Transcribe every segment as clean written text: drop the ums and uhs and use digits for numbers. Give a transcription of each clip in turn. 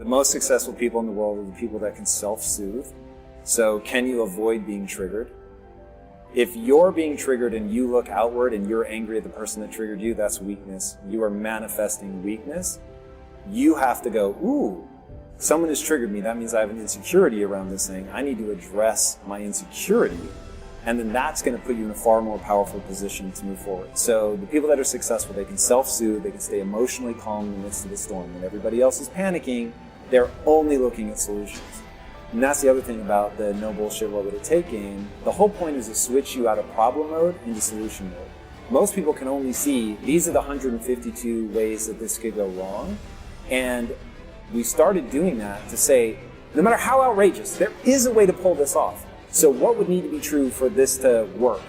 The most successful people in the world are the people that can self-soothe. So can you avoid being triggered? If you're being triggered and you look outward and you're angry at the person that triggered you, that's weakness. You are manifesting weakness. You have to go, ooh, someone has triggered me. That means I have an insecurity around this thing. I need to address my insecurity. And then that's going to put you in a far more powerful position to move forward. So the people that are successful, they can self-soothe, they can stay emotionally calm in the midst of the storm. When everybody else is panicking, they're only looking at solutions. And that's the other thing about the no bullshit, what would it take game. The whole point is to switch you out of problem mode into solution mode. Most people can only see, these are the 152 ways that this could go wrong. And we started doing that to say, no matter how outrageous, there is a way to pull this off. So what would need to be true for this to work?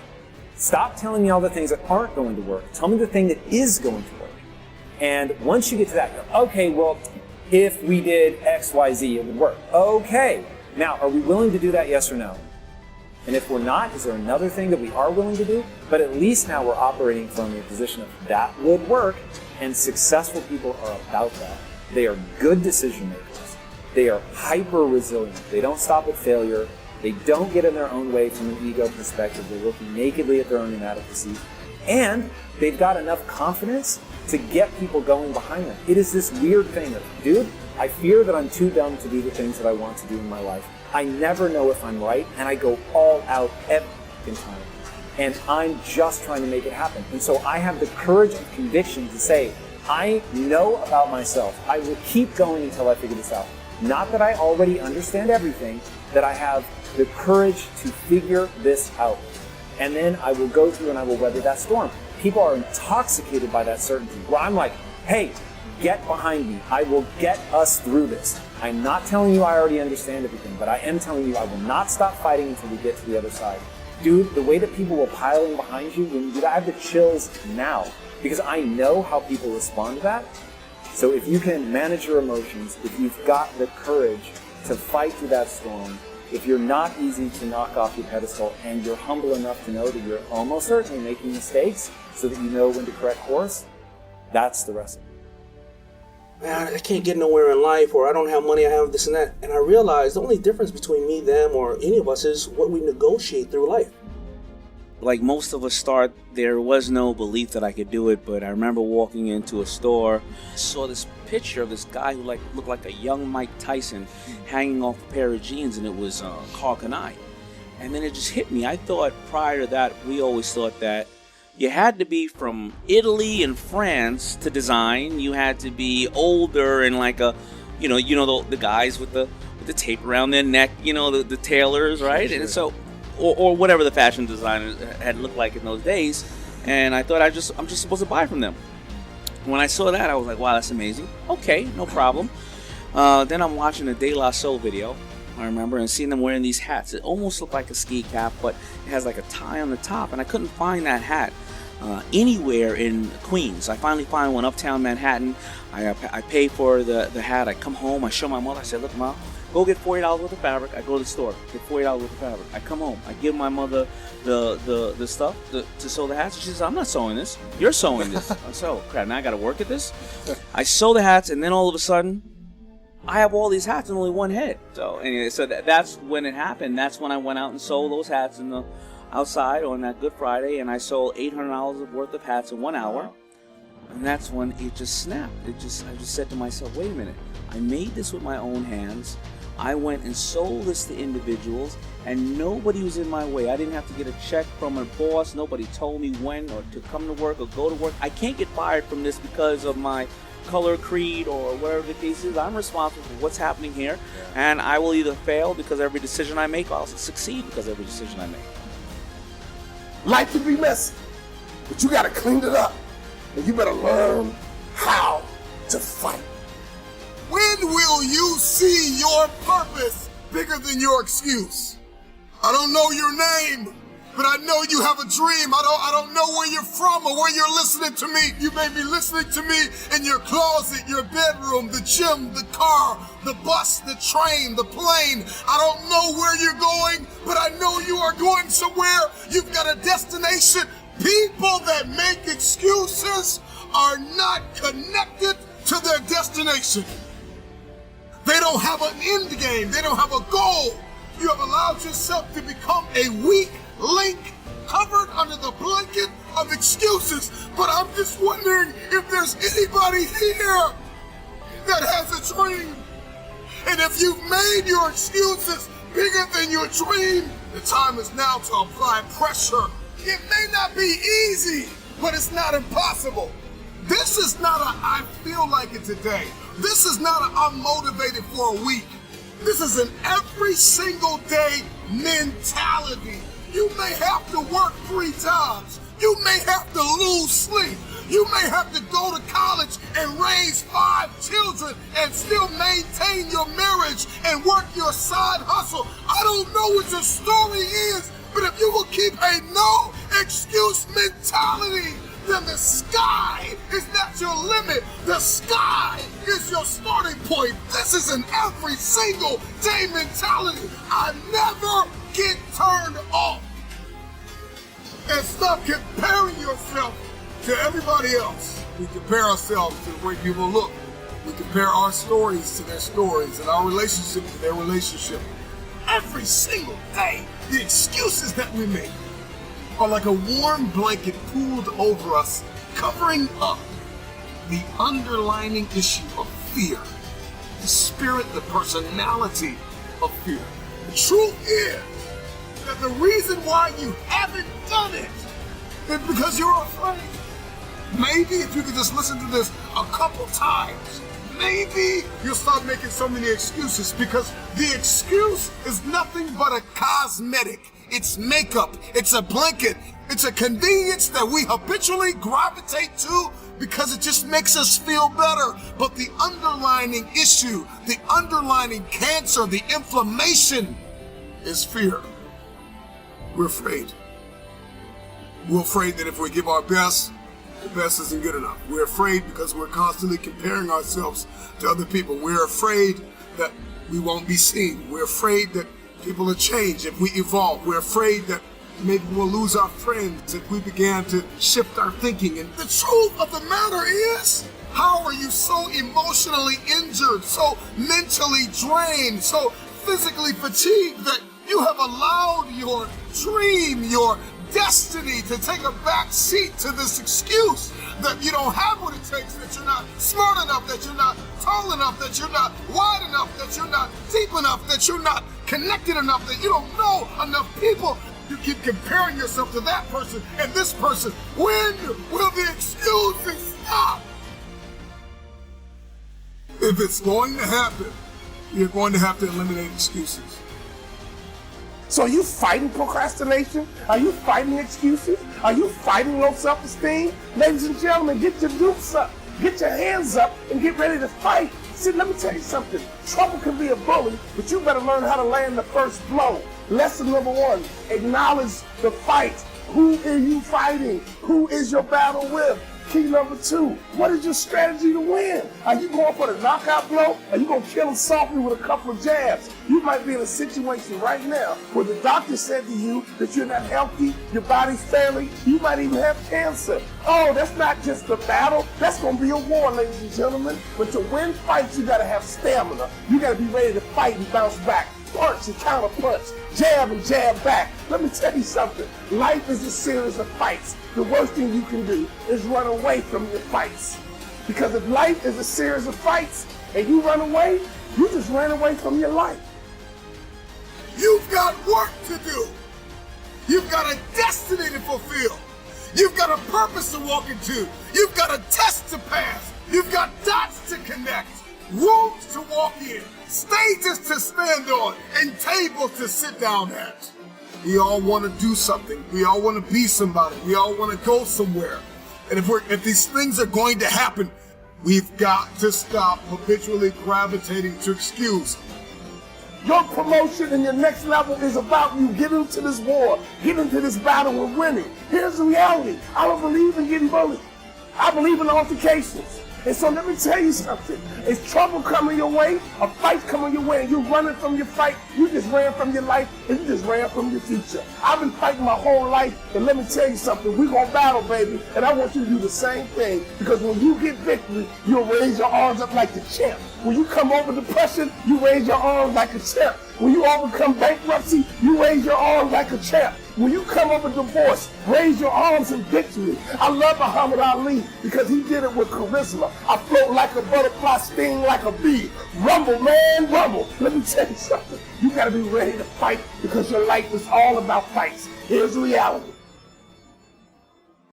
Stop telling me all the things that aren't going to work. Tell me the thing that is going to work. And once you get to that, you're, okay, well, if we did X, Y, Z, it would work. Okay. Now, are we willing to do that, yes or no? And if we're not, is there another thing that we are willing to do? But at least now we're operating from a position of that would work, and successful people are about that. They are good decision makers. They are hyper resilient. They don't stop at failure. They don't get in their own way from an ego perspective. They're looking nakedly at their own inadequacy. And they've got enough confidence to get people going behind them. It is this weird thing of, dude, I fear that I'm too dumb to do the things that I want to do in my life. I never know if I'm right, and I go all out every time. And I'm just trying to make it happen. And so I have the courage and conviction to say, I know about myself. I will keep going until I figure this out. Not that I already understand everything, that I have the courage to figure this out. And then I will go through and I will weather that storm. People are intoxicated by that certainty, where I'm like, hey, get behind me. I will get us through this. I'm not telling you I already understand everything, but I am telling you I will not stop fighting until we get to the other side. Dude, the way that people will pile in behind you when you do that, I have the chills now because I know how people respond to that. So if you can manage your emotions, if you've got the courage to fight through that storm, if you're not easy to knock off your pedestal and you're humble enough to know that you're almost certainly making mistakes so that you know when to correct course, that's the recipe. Man, I can't get nowhere in life, or I don't have money, I have this and that. And I realized the only difference between me, them, or any of us is what we negotiate through life. Like most of us start, there was no belief that I could do it, but I remember walking into a store, saw this picture of this guy who looked like a young Mike Tyson hanging off a pair of jeans, and it was Carl Kanai. And then it just hit me. I thought prior to that, we always thought that you had to be from Italy and France to design. You had to be older and like a, the guys with the tape around their neck, the tailors, right? Sure. And so, or whatever the fashion designers had looked like in those days. And I thought I'm just supposed to buy from them. When I saw that, I was like, wow, that's amazing. Okay, no problem. Then I'm watching a De La Soul video, I remember, and seeing them wearing these hats. It almost looked like a ski cap, but it has like a tie on the top, and I couldn't find that hat anywhere in Queens. I finally find one uptown Manhattan. I pay for the hat. I come home. I show my mother. I said, look, Mom, go get $40 worth of fabric. I go to the store, get $40 worth of fabric. I come home. I give my mother the stuff to sew the hats. She says, I'm not sewing this. You're sewing this. I said, oh, crap, now I got to work at this? I sew the hats, and then all of a sudden, I have all these hats and only one head. So anyway, that's when it happened. That's when I went out and sold those hats outside on that Good Friday, and I sold $800 worth of hats in 1 hour. And that's when it just snapped. I just said to myself, wait a minute. I made this with my own hands. I went and sold this to individuals, and nobody was in my way. I didn't have to get a check from a boss. Nobody told me when or to come to work or go to work. I can't get fired from this because of my color, creed, or whatever the case is. I'm responsible for what's happening here, and I will either fail because every decision I make, or I'll succeed because every decision I make. Life can be messy, but you gotta clean it up, and you better learn how to fight. When will you see your purpose bigger than your excuse? I don't know your name, but I know you have a dream. I don't know where you're from or where you're listening to me. You may be listening to me in your closet, your bedroom, the gym, the car, the bus, the train, the plane. I don't know where you're going, but I know you are going somewhere. You've got a destination. People that make excuses are not connected to their destination. don't have an end game. They don't have a goal. You have allowed yourself to become a weak link covered under the blanket of excuses. But I'm just wondering if there's anybody here that has a dream. And if you've made your excuses bigger than your dream, the time is now to apply pressure. It may not be easy, but it's not impossible. This is not a I feel like it today. This is not a I'm motivated for a week. This is an every single day mentality. You may have to work 3 jobs. You may have to lose sleep. You may have to go to college and raise 5 children and still maintain your marriage and work your side hustle. I don't know what your story is, but if you will keep a no excuse mentality, then the sky is not your limit. The sky is your starting point. This is an every single day mentality. I never get turned off. And stop comparing yourself to everybody else. We compare ourselves to the way people look. We compare our stories to their stories and our relationship to their relationship. Every single day, the excuses that we make are like a warm blanket pulled over us, covering up the underlying issue of fear, the spirit, the personality of fear. The truth is that the reason why you haven't done it is because you're afraid. Maybe if you could just listen to this a couple times, maybe you'll start making so many excuses, because the excuse is nothing but a cosmetic. It's makeup, it's a blanket, it's a convenience that we habitually gravitate to because it just makes us feel better. But the underlying issue, the underlying cancer, the inflammation is fear. We're afraid. We're afraid that if we give our best, the best isn't good enough. We're afraid because we're constantly comparing ourselves to other people. We're afraid that we won't be seen. We're afraid that people will change if we evolve. We're afraid that maybe we'll lose our friends if we began to shift our thinking. And the truth of the matter is, how are you so emotionally injured, so mentally drained, so physically fatigued that you have allowed your dream, your destiny to take a back seat to this excuse that you don't have what it takes, that you're not smart enough, that you're not tall enough, that you're not wide enough, that you're not deep enough, that you're not connected enough, that you don't know enough people. You keep comparing yourself to that person and this person. When will the excuses stop? If it's going to happen, you're going to have to eliminate excuses. So are you fighting procrastination? Are you fighting excuses? Are you fighting low self-esteem? Ladies and gentlemen, get your dukes up. Get your hands up and get ready to fight. See, let me tell you something. Trouble can be a bully, but you better learn how to land the first blow. Lesson number 1, acknowledge the fight. Who are you fighting? Who is your battle with? Key number 2, what is your strategy to win? Are you going for the knockout blow? Are you going to kill him softly with a couple of jabs? You might be in a situation right now where the doctor said to you that you're not healthy, your body's failing, you might even have cancer. Oh, that's not just a battle, that's going to be a war, ladies and gentlemen. But to win fights, you got to have stamina. You got to be ready to fight and bounce back. Punch and counter punch, jab and jab back. Let me tell you something. Life is a series of fights. The worst thing you can do is run away from your fights. Because if life is a series of fights and you run away, you just ran away from your life. You've got work to do. You've got a destiny to fulfill. You've got a purpose to walk into. You've got a test to pass. You've got dots to connect, rooms to walk in, stages to stand on, and tables to sit down at. We all want to do something. We all want to be somebody. We all want to go somewhere. And if these things are going to happen, we've got to stop habitually gravitating to excuse. Your promotion and your next level is about you getting to this war, getting to this battle and winning. Here's the reality. I don't believe in getting bullied. I believe in altercations. And so let me tell you something. Is trouble coming your way, a fight coming your way, and you're running from your fight, you just ran from your life, and you just ran from your future. I've been fighting my whole life, and let me tell you something. We're going to battle, baby, and I want you to do the same thing, because when you get victory, you'll raise your arms up like the champ. When you come over depression, you raise your arms like a champ. When you overcome bankruptcy, you raise your arms like a champ. When you come over divorce, raise your arms in victory. I love Muhammad Ali because he did it with charisma. I float like a butterfly, sting like a bee. Rumble, man, rumble. Let me tell you something. You got to be ready to fight because your life is all about fights. Here's reality.